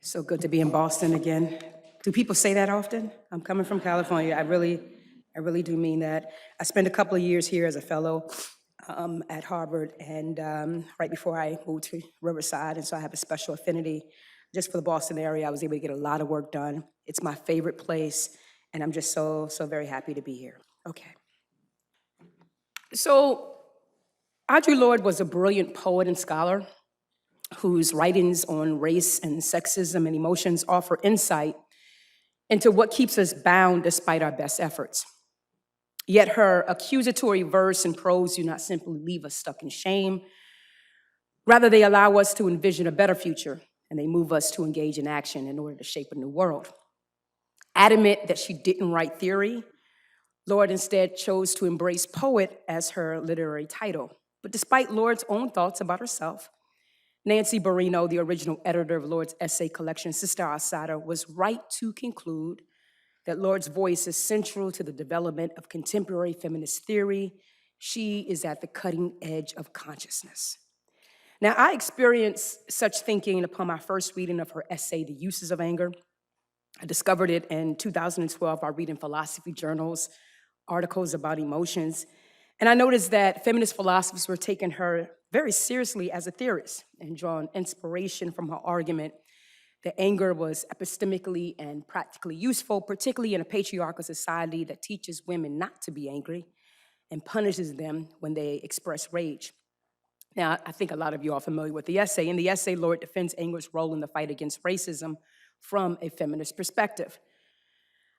So good to be in Boston again. Do people say that often? I'm coming from California. I really do mean that. I spent a couple of years here as a fellow at Harvard, and right before I moved to Riverside, and so I have a special affinity just for the Boston area. I was able to get a lot of work done. It's my favorite place, and I'm just so very happy to be here. Okay. So Audre Lorde was a brilliant poet and scholar whose writings on race and sexism and emotions offer insight into what keeps us bound despite our best efforts. Yet her accusatory verse and prose do not simply leave us stuck in shame. Rather, they allow us to envision a better future, and they move us to engage in action in order to shape a new world. Adamant that she didn't write theory, Lorde instead chose to embrace poet as her literary title. But despite Lorde's own thoughts about herself, Nancy Barrino, the original editor of Lorde's essay collection, Sister Asada, was right to conclude that Lorde's voice is central to the development of contemporary feminist theory. She is at the cutting edge of consciousness. Now, I experienced such thinking upon my first reading of her essay, The Uses of Anger. I discovered it in 2012 by reading philosophy journals, articles about emotions, and I noticed that feminist philosophers were taking her very seriously as a theorist and drawing inspiration from her argument that anger was epistemically and practically useful, particularly in a patriarchal society that teaches women not to be angry and punishes them when they express rage. Now, I think a lot of you are familiar with the essay. In the essay, Lorde defends anger's role in the fight against racism from a feminist perspective.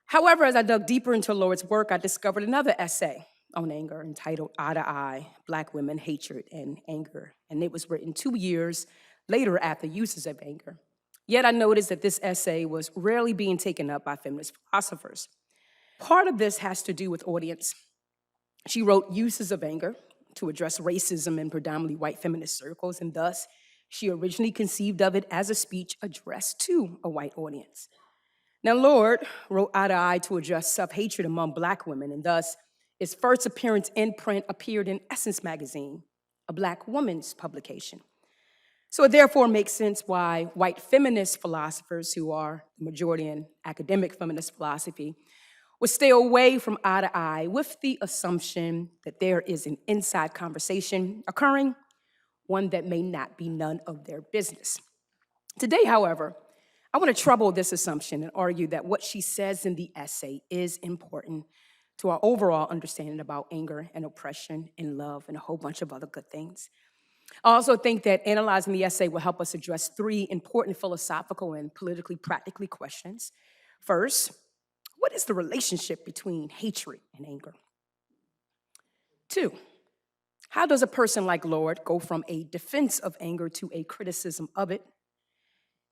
However, as I dug deeper into Lorde's work, I discovered another essay on anger entitled Eye to Eye, Black Women, Hatred, and Anger. And it was written 2 years later after Uses of Anger. Yet I noticed that this essay was rarely being taken up by feminist philosophers. Part of this has to do with audience. She wrote Uses of Anger to address racism in predominantly white feminist circles, and thus she originally conceived of it as a speech addressed to a white audience. Now, Lorde wrote Eye to Eye to address self-hatred among Black women, and thus its first appearance in print appeared in Essence magazine, a Black woman's publication. So it therefore makes sense why white feminist philosophers, who are the majority in academic feminist philosophy, would stay away from Eye to Eye with the assumption that there is an inside conversation occurring, one that may not be none of their business. Today, however, I want to trouble this assumption and argue that what she says in the essay is important to our overall understanding about anger and oppression and love and a whole bunch of other good things. I also think that analyzing the essay will help us address 3 important philosophical and politically practical questions. First, what is the relationship between hatred and anger? 2, how does a person like Lorde go from a defense of anger to a criticism of it?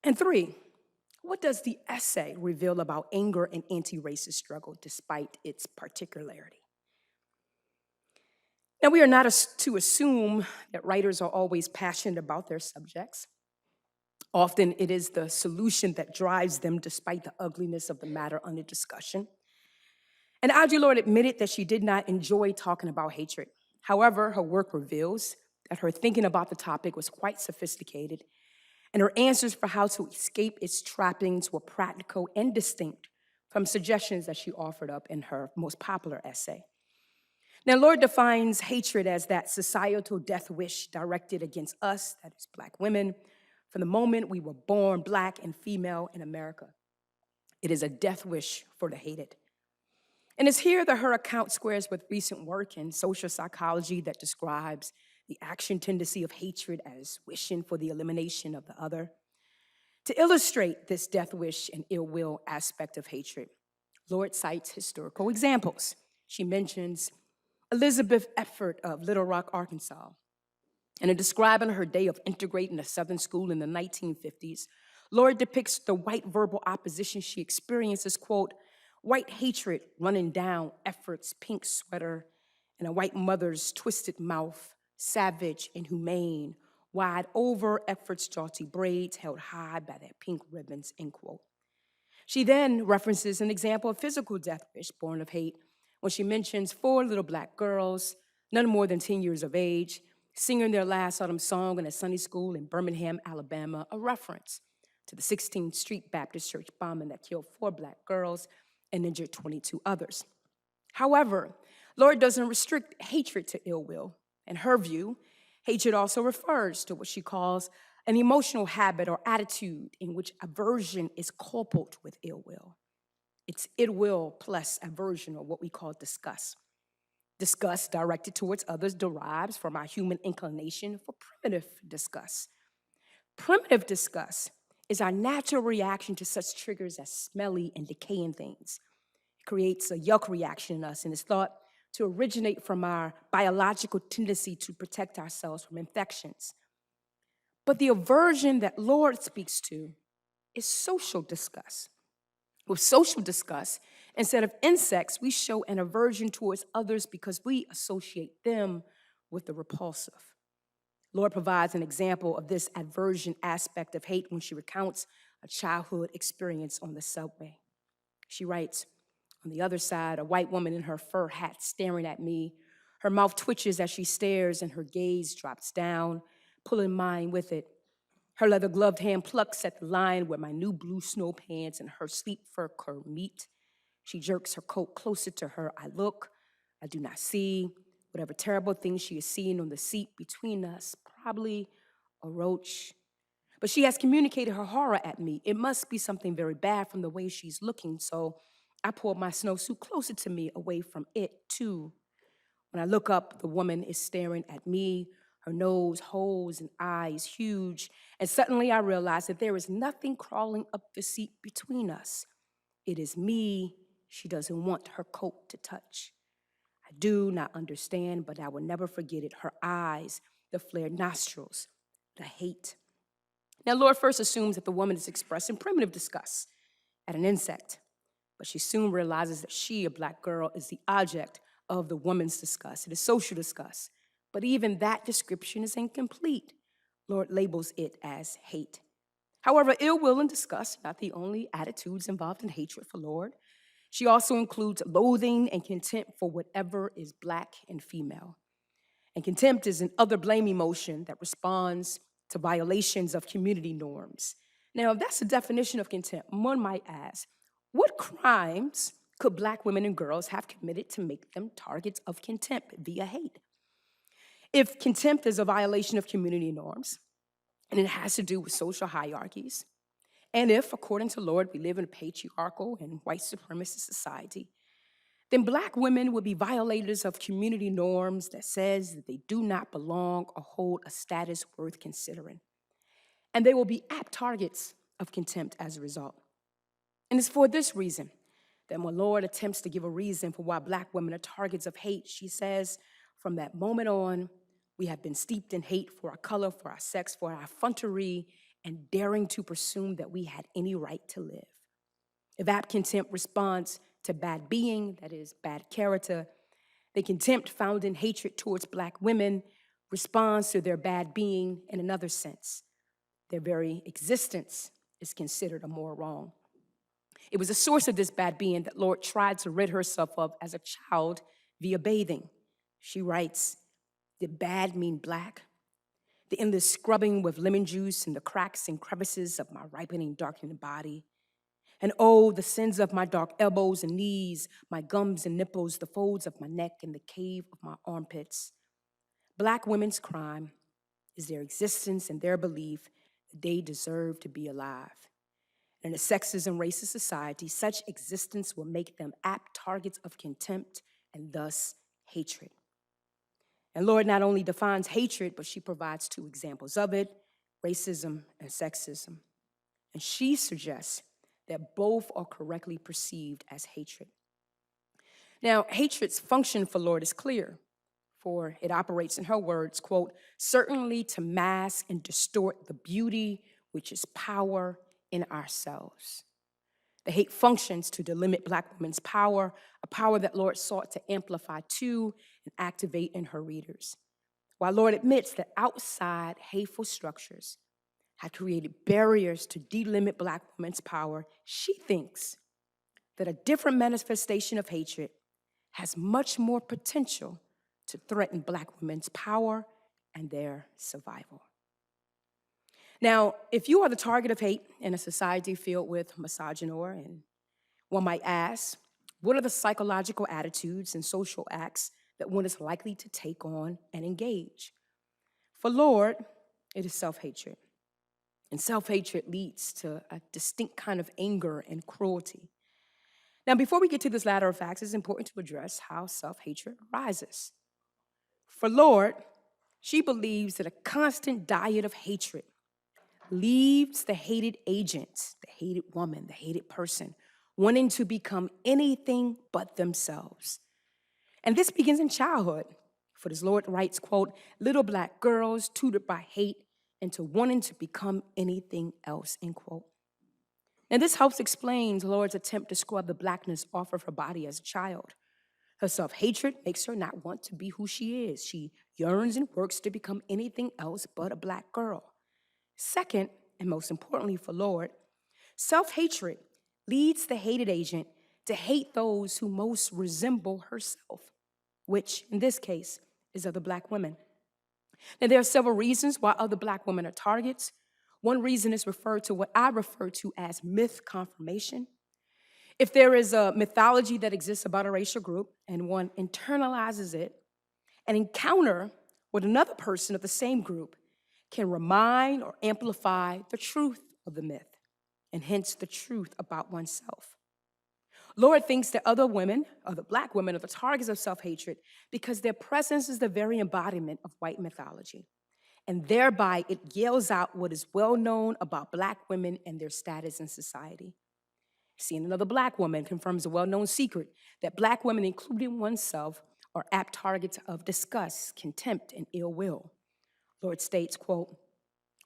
And 3, what does the essay reveal about anger and anti-racist struggle despite its particularity? Now, we are not to assume that writers are always passionate about their subjects. Often it is the solution that drives them despite the ugliness of the matter under discussion. And Audre Lorde admitted that she did not enjoy talking about hatred. However, her work reveals that her thinking about the topic was quite sophisticated, and her answers for how to escape its trappings were practical and distinct from suggestions that she offered up in her most popular essay. Now, Lorde defines hatred as that societal death wish directed against us, that is Black women, from the moment we were born Black and female in America. It is a death wish for the hated. And it's here that her account squares with recent work in social psychology that describes the action tendency of hatred as wishing for the elimination of the other. To illustrate this death wish and ill will aspect of hatred, Lorde cites historical examples. She mentions Elizabeth Effort of Little Rock, Arkansas. And in describing her day of integrating a Southern school in the 1950s, Lorde depicts the white verbal opposition she experienced as, quote, white hatred running down Effort's pink sweater and a white mother's twisted mouth, savage and humane, wide over Effort's jaunty braids held high by their pink ribbons, end quote. She then references an example of physical death wish born of hate when she mentions 4 little Black girls, none more than 10 years of age, singing their last autumn song in a Sunday school in Birmingham, Alabama, a reference to the 16th Street Baptist Church bombing that killed 4 Black girls and injured 22 others. However, Lorde doesn't restrict hatred to ill will. In her view, hatred also refers to what she calls an emotional habit or attitude in which aversion is coupled with ill will. It's ill will plus aversion, or what we call disgust. Disgust directed towards others derives from our human inclination for primitive disgust. Primitive disgust is our natural reaction to such triggers as smelly and decaying things. It creates a yuck reaction in us and is thought to originate from our biological tendency to protect ourselves from infections. But the aversion that Lorde speaks to is social disgust. With social disgust, instead of insects, we show an aversion towards others because we associate them with the repulsive. Lorde provides an example of this aversion aspect of hate when she recounts a childhood experience on the subway. She writes, "On the other side, a white woman in her fur hat staring at me. Her mouth twitches as she stares and her gaze drops down, pulling mine with it. Her leather-gloved hand plucks at the line where my new blue snow pants and her sleek fur coat meet. She jerks her coat closer to her. I look. I do not see. Whatever terrible thing she is seeing on the seat between us, probably a roach. But she has communicated her horror at me. It must be something very bad from the way she's looking, so I pulled my snowsuit closer to me, away from it, too. When I look up, the woman is staring at me, her nose, holes, and eyes huge, and suddenly I realize that there is nothing crawling up the seat between us. It is me she doesn't want her coat to touch. I do not understand, but I will never forget it. Her eyes, the flared nostrils, the hate." Now, Lorde first assumes that the woman is expressing primitive disgust at an insect, but she soon realizes that she, a Black girl, is the object of the woman's disgust. It is social disgust. But even that description is incomplete. Lorde labels it as hate. However, ill will and disgust are not the only attitudes involved in hatred for Lorde. She also includes loathing and contempt for whatever is Black and female. And contempt is an other blame emotion that responds to violations of community norms. Now, if that's the definition of contempt, one might ask, what crimes could Black women and girls have committed to make them targets of contempt via hate? If contempt is a violation of community norms, and it has to do with social hierarchies, and if, according to Lorde, we live in a patriarchal and white supremacist society, then Black women would be violators of community norms that says that they do not belong or hold a status worth considering. And they will be apt targets of contempt as a result. And it's for this reason that when Lorde attempts to give a reason for why Black women are targets of hate, she says, from that moment on, we have been steeped in hate for our color, for our sex, for our effrontery, and daring to presume that we had any right to live. If apt contempt responds to bad being, that is, bad character, the contempt found in hatred towards Black women responds to their bad being in another sense. Their very existence is considered a moral wrong. It was a source of this bad being that Lorde tried to rid herself of as a child via bathing. She writes, "Did bad mean Black? The endless scrubbing with lemon juice in the cracks and crevices of my ripening, darkening body. And oh, the sins of my dark elbows and knees, my gums and nipples, the folds of my neck and the cave of my armpits. Black women's crime is their existence and their belief that they deserve to be alive. In a sexist and racist society, such existence will make them apt targets of contempt and thus hatred." And Lorde not only defines hatred, but she provides 2 examples of it, racism and sexism. And she suggests that both are correctly perceived as hatred. Now, hatred's function for Lorde is clear, for it operates, in her words, quote, "certainly to mask and distort the beauty which is power in ourselves." The hate functions to delimit Black women's power, a power that Lorde sought to amplify to and activate in her readers. While Lorde admits that outside hateful structures had created barriers to delimit Black women's power, she thinks that a different manifestation of hatred has much more potential to threaten Black women's power and their survival. Now, if you are the target of hate in a society filled with misogynoir, and one might ask, what are the psychological attitudes and social acts that one is likely to take on and engage? For Lorde, it is self-hatred. And self-hatred leads to a distinct kind of anger and cruelty. Now, before we get to this latter of facts, it's important to address how self-hatred arises. For Lorde, she believes that a constant diet of hatred leaves the hated agent, the hated woman, the hated person, wanting to become anything but themselves. And this begins in childhood. For as Lorde writes, quote, little black girls tutored by hate into wanting to become anything else, end quote. And this helps explain Lorde's attempt to scrub the blackness off of her body as a child. Her self-hatred makes her not want to be who she is. She yearns and works to become anything else but a black girl. Second, and most importantly for Lorde, self-hatred leads the hated agent to hate those who most resemble herself, which in this case is other black women. Now, there are several reasons why other black women are targets. One reason is referred to what I refer to as myth confirmation. If there is a mythology that exists about a racial group and one internalizes it, an encounter with another person of the same group can remind or amplify the truth of the myth, and hence the truth about oneself. Lorde thinks that other women, other black women, are the targets of self-hatred because their presence is the very embodiment of white mythology. And thereby it yells out what is well known about black women and their status in society. Seeing another black woman confirms a well-known secret that black women, including oneself, are apt targets of disgust, contempt, and ill will. Lorde states, quote,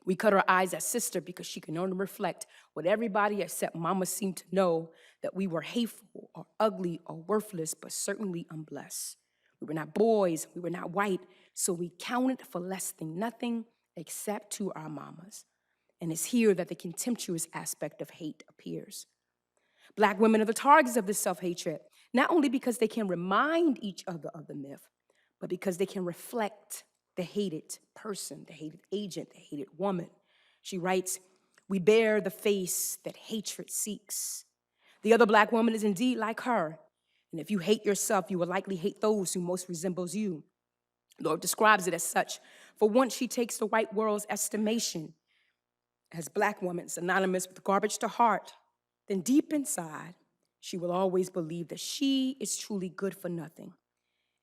we cut our eyes at sister because she can only reflect what everybody except mama seemed to know, that we were hateful or ugly or worthless, but certainly unblessed. We were not boys, we were not white, so we counted for less than nothing except to our mamas. And it's here that the contemptuous aspect of hate appears. Black women are the targets of this self-hatred, not only because they can remind each other of the myth, but because they can reflect the hated person, the hated agent, the hated woman. She writes, we bear the face that hatred seeks. The other black woman is indeed like her. And if you hate yourself, you will likely hate those who most resembles you. Lorde describes it as such. For once she takes the white world's estimation as black women synonymous with garbage to heart, then deep inside, she will always believe that she is truly good for nothing.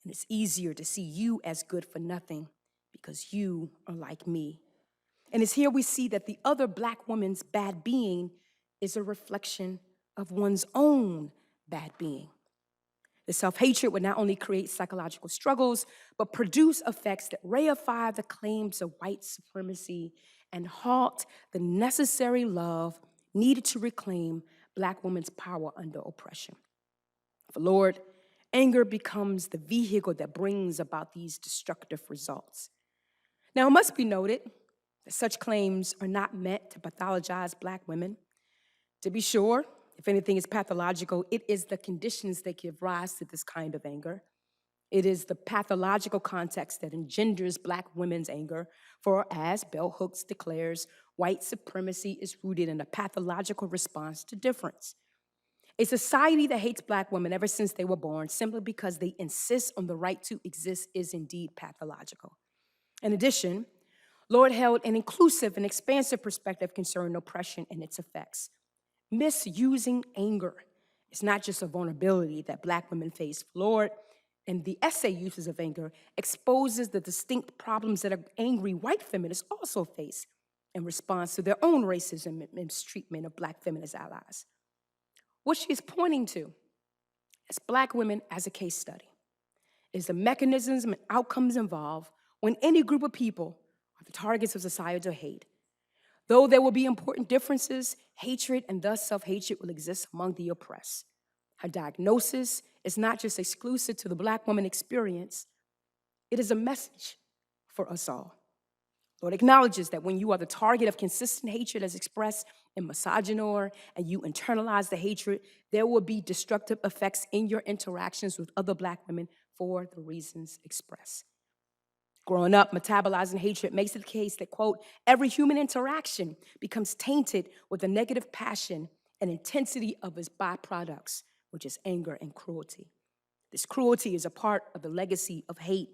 And it's easier to see you as good for nothing because you are like me. And it's here we see that the other black woman's bad being is a reflection of one's own bad being. The self-hatred would not only create psychological struggles, but produce effects that reify the claims of white supremacy and halt the necessary love needed to reclaim black women's power under oppression. For Lorde, anger becomes the vehicle that brings about these destructive results. Now, it must be noted that such claims are not meant to pathologize black women. To be sure, if anything is pathological, it is the conditions that give rise to this kind of anger. It is the pathological context that engenders black women's anger, for as Bell Hooks declares, white supremacy is rooted in a pathological response to difference. A society that hates black women ever since they were born simply because they insist on the right to exist is indeed pathological. In addition, Lorde held an inclusive and expansive perspective concerning oppression and its effects. Misusing anger is not just a vulnerability that black women face. Lorde, in the essay Uses of Anger, exposes the distinct problems that angry white feminists also face in response to their own racism and mistreatment of black feminist allies. What she is pointing to as black women as a case study is the mechanisms and outcomes involved when any group of people are the targets of societal hate. Though there will be important differences, hatred and thus self-hatred will exist among the oppressed. Her diagnosis is not just exclusive to the black woman experience, it is a message for us all. Lorde acknowledges that when you are the target of consistent hatred as expressed in misogynoir and you internalize the hatred, there will be destructive effects in your interactions with other black women for the reasons expressed. Growing up, metabolizing hatred makes it the case that, quote, every human interaction becomes tainted with a negative passion and intensity of its byproducts, which is anger and cruelty. This cruelty is a part of the legacy of hate.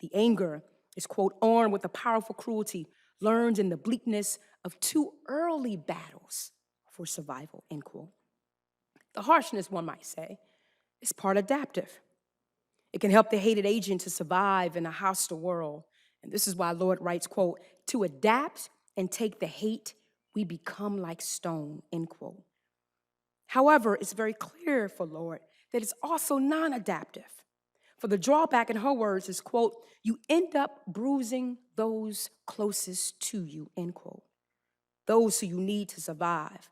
The anger is, quote, armed with a powerful cruelty learned in the bleakness of too early battles for survival, end quote. The harshness, one might say, is part adaptive. It can help the hated agent to survive in a hostile world. And this is why Lorde writes, quote, to adapt and take the hate, we become like stone, end quote. However, it's very clear for Lorde that it's also non-adaptive. For the drawback in her words is, quote, you end up bruising those closest to you, end quote. Those who you need to survive.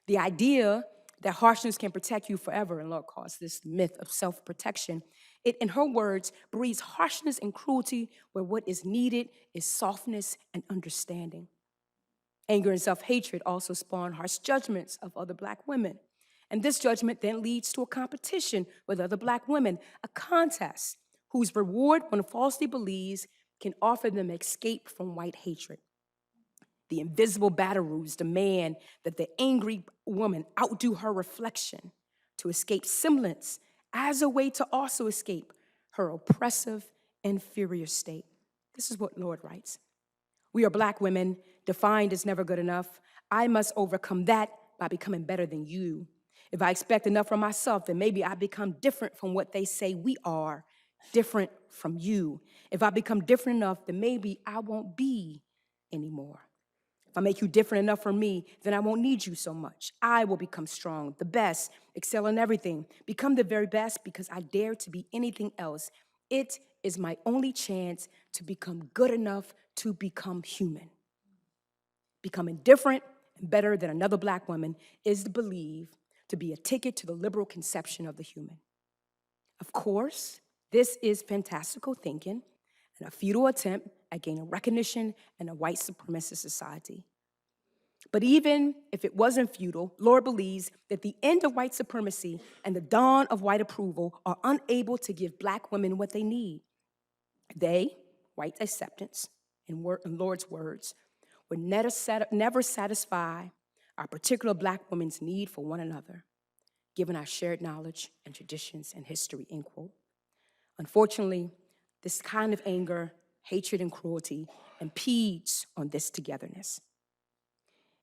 The idea that harshness can protect you forever, and Lorde calls this myth of self-protection, it, in her words, breeds harshness and cruelty where what is needed is softness and understanding. Anger and self-hatred also spawn harsh judgments of other Black women. And this judgment then leads to a competition with other Black women, a contest whose reward, one falsely believes, can offer them escape from white hatred. The invisible battle rules demand that the angry woman outdo her reflection to escape semblance as a way to also escape her oppressive, inferior state. This is what Lorde writes. We are Black women, defined as never good enough. I must overcome that by becoming better than you. If I expect enough from myself, then maybe I become different from what they say we are, different from you. If I become different enough, then maybe I won't be anymore. If I make you different enough from me, then I won't need you so much. I will become strong, the best, excel in everything, become the very best because I dare to be anything else. It is my only chance to become good enough to become human. Becoming different and better than another Black woman is believed to be a ticket to the liberal conception of the human. Of course, this is fantastical thinking and a futile attempt at gaining recognition in a white supremacist society. But even if it wasn't futile, Lorde believes that the end of white supremacy and the dawn of white approval are unable to give Black women what they need. They, white acceptance, in Lorde's words, would never satisfy our particular Black women's need for one another, given our shared knowledge and traditions and history, end quote. Unfortunately, this kind of anger, hatred, and cruelty impedes on this togetherness.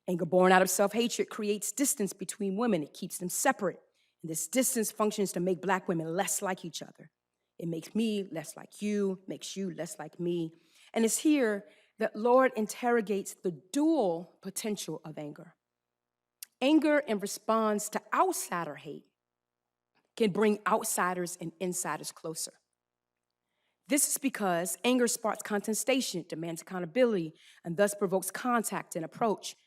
Anger born out of self-hatred creates distance between women. It keeps them separate. And this distance functions to make Black women less like each other. It makes me less like you, makes you less like me. And it's here that Lorde interrogates the dual potential of anger. Anger in response to outsider hate can bring outsiders and insiders closer. This is because anger sparks contestation, demands accountability, and thus provokes contact and approach.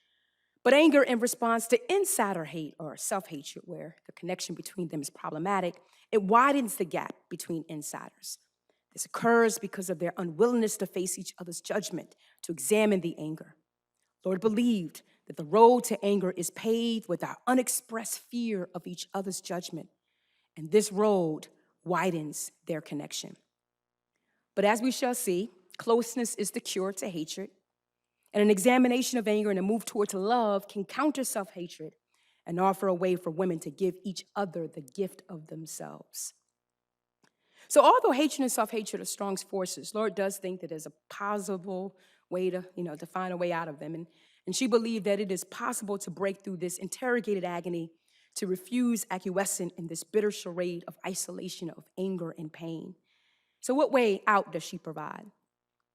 But anger in response to insider hate or self-hatred, where the connection between them is problematic, it widens the gap between insiders. This occurs because of their unwillingness to face each other's judgment, to examine the anger. Lorde believed that the road to anger is paved with our unexpressed fear of each other's judgment, and this road widens their connection. But as we shall see, closeness is the cure to hatred, and an examination of anger and a move towards love can counter self-hatred and offer a way for women to give each other the gift of themselves. So although hatred and self-hatred are strong forces, Lorde does think that there's a possible way to find a way out of them. And she believed that it is possible to break through this interrogated agony, to refuse acquiescence in this bitter charade of isolation, of anger and pain. So what way out does she provide?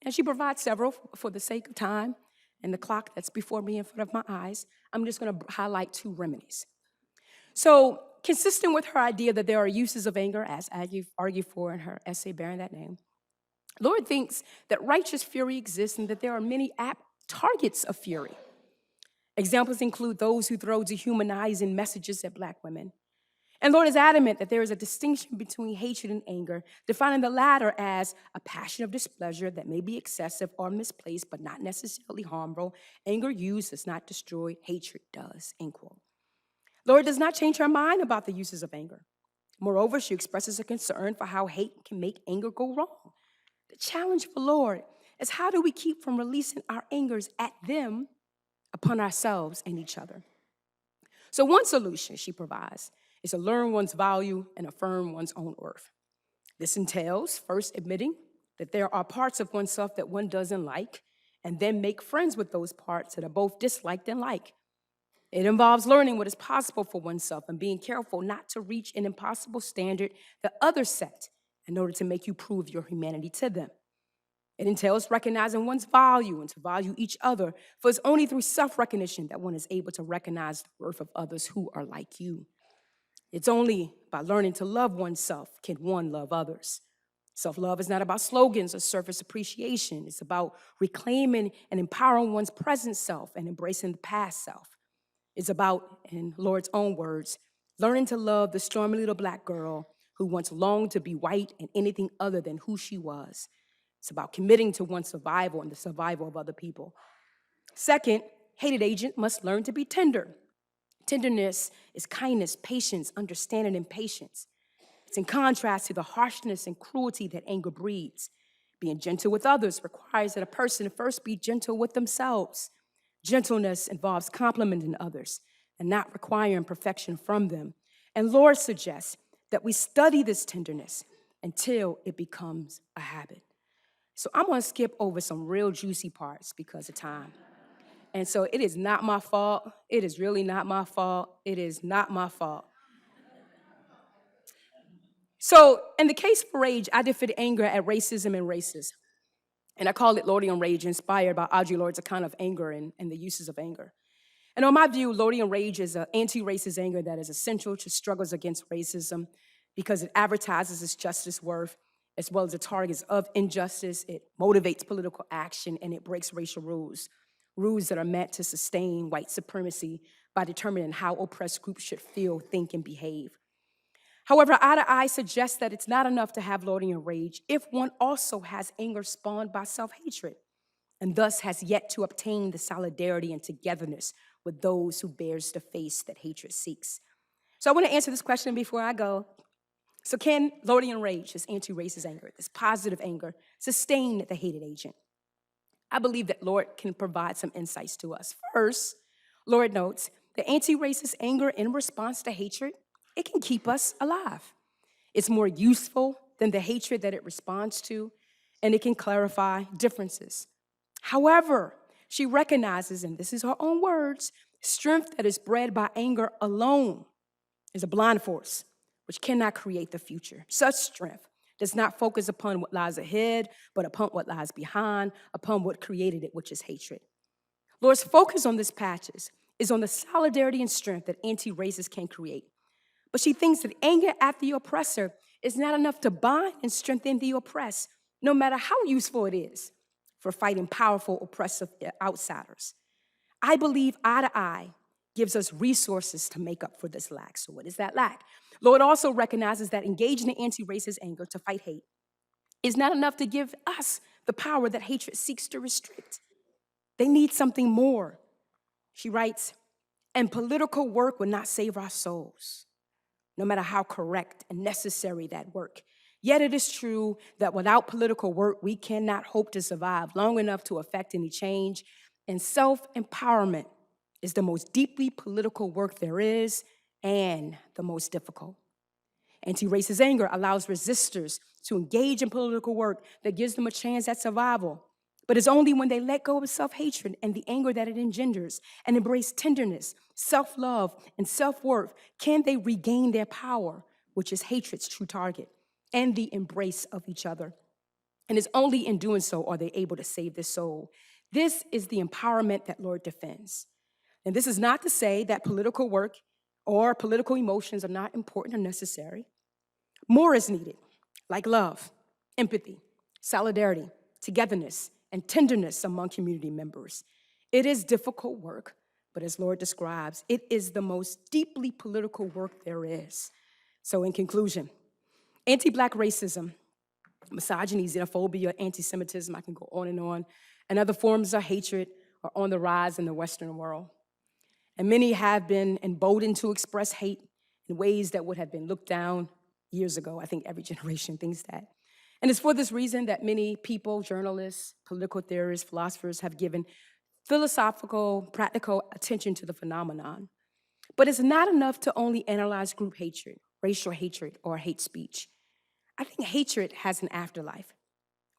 And she provides several. For the sake of time and the clock that's before me in front of my eyes, I'm just going to highlight 2 remedies. So consistent with her idea that there are uses of anger, as argued for in her essay bearing that name, Lorde thinks that righteous fury exists and that there are many apt targets of fury. Examples include those who throw dehumanizing messages at Black women. And Lorde is adamant that there is a distinction between hatred and anger, defining the latter as a passion of displeasure that may be excessive or misplaced, but not necessarily harmful. Anger used does not destroy, hatred does, end quote. Lorde does not change her mind about the uses of anger. Moreover, she expresses a concern for how hate can make anger go wrong. The challenge for Lord is how do we keep from releasing our angers at them upon ourselves and each other? So one solution she provides is to learn one's value and affirm one's own worth. This entails first admitting that there are parts of oneself that one doesn't like, and then make friends with those parts that are both disliked and like. It involves learning what is possible for oneself and being careful not to reach an impossible standard that others set in order to make you prove your humanity to them. It entails recognizing one's value and to value each other, for it's only through self-recognition that one is able to recognize the worth of others who are like you. It's only by learning to love oneself can one love others. Self-love is not about slogans or surface appreciation. It's about reclaiming and empowering one's present self and embracing the past self. It's about, in Lord's own words, learning to love the stormy little black girl who once longed to be white and anything other than who she was. It's about committing to one's survival and the survival of other people. Second, hated agent must learn to be tender. Tenderness is kindness, patience, understanding, and patience. It's in contrast to the harshness and cruelty that anger breeds. Being gentle with others requires that a person first be gentle with themselves. Gentleness involves complimenting others and not requiring perfection from them. And Lord suggests that we study this tenderness until it becomes a habit. So I'm going to skip over some real juicy parts because of time. And so it is not my fault. It is really not my fault. It is not my fault. So in the case for rage, I defeated anger at racism and races. And I call it Lordian rage, inspired by Audre Lorde's account of anger and the uses of anger. And on my view, Lordian rage is an anti-racist anger that is essential to struggles against racism because it advertises its justice worth as well as the targets of injustice. It motivates political action and it breaks racial rules that are meant to sustain white supremacy by determining how oppressed groups should feel, think, and behave. However, eye to eye suggests that it's not enough to have Lordian rage if one also has anger spawned by self-hatred and thus has yet to obtain the solidarity and togetherness with those who bears the face that hatred seeks. So I want to answer this question before I go. So can Lordian rage, this anti-racist anger, this positive anger, sustain the hated agent? I believe that Lord can provide some insights to us. First, Lord notes, the anti-racist anger in response to hatred, it can keep us alive. It's more useful than the hatred that it responds to, and it can clarify differences. However, she recognizes, and this is her own words, strength that is bred by anger alone is a blind force, which cannot create the future. Such strength does not focus upon what lies ahead, but upon what lies behind, upon what created it, which is hatred. Lord's focus on this passage is on the solidarity and strength that anti-racists can create. But she thinks that anger at the oppressor is not enough to bind and strengthen the oppressed, no matter how useful it is for fighting powerful, oppressive outsiders. I believe eye to eye gives us resources to make up for this lack. So what is that lack? Lord also recognizes that engaging in anti-racist anger to fight hate is not enough to give us the power that hatred seeks to restrict. They need something more. She writes, and political work will not save our souls, no matter how correct and necessary that work. Yet it is true that without political work, we cannot hope to survive long enough to affect any change, and self-empowerment is the most deeply political work there is and the most difficult. Anti-racist anger allows resistors to engage in political work that gives them a chance at survival. But it's only when they let go of self-hatred and the anger that it engenders and embrace tenderness, self-love, and self-worth can they regain their power, which is hatred's true target, and the embrace of each other. And it's only in doing so are they able to save their soul. This is the empowerment that Lord defends. And this is not to say that political work or political emotions are not important or necessary. More is needed, like love, empathy, solidarity, togetherness, and tenderness among community members. It is difficult work, but as Lord describes, it is the most deeply political work there is. So in conclusion, anti-Black racism, misogyny, xenophobia, anti-Semitism, I can go on, and other forms of hatred are on the rise in the Western world. And many have been emboldened to express hate in ways that would have been looked down years ago. I think every generation thinks that. And it's for this reason that many people, journalists, political theorists, philosophers have given philosophical, practical attention to the phenomenon. But it's not enough to only analyze group hatred, racial hatred, or hate speech. I think hatred has an afterlife,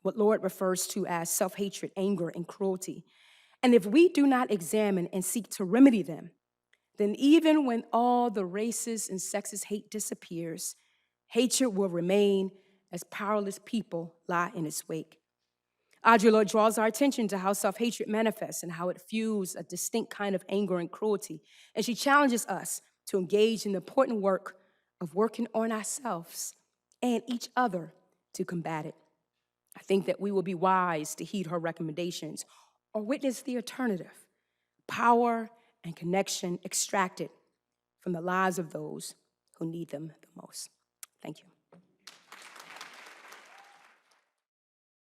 what Lorde refers to as self-hatred, anger, and cruelty. And if we do not examine and seek to remedy them, then even when all the racist and sexist hate disappears, hatred will remain as powerless people lie in its wake. Audre Lorde draws our attention to how self-hatred manifests and how it fuels a distinct kind of anger and cruelty. And she challenges us to engage in the important work of working on ourselves and each other to combat it. I think that we will be wise to heed her recommendations or witness the alternative, power and connection extracted from the lives of those who need them the most. Thank you.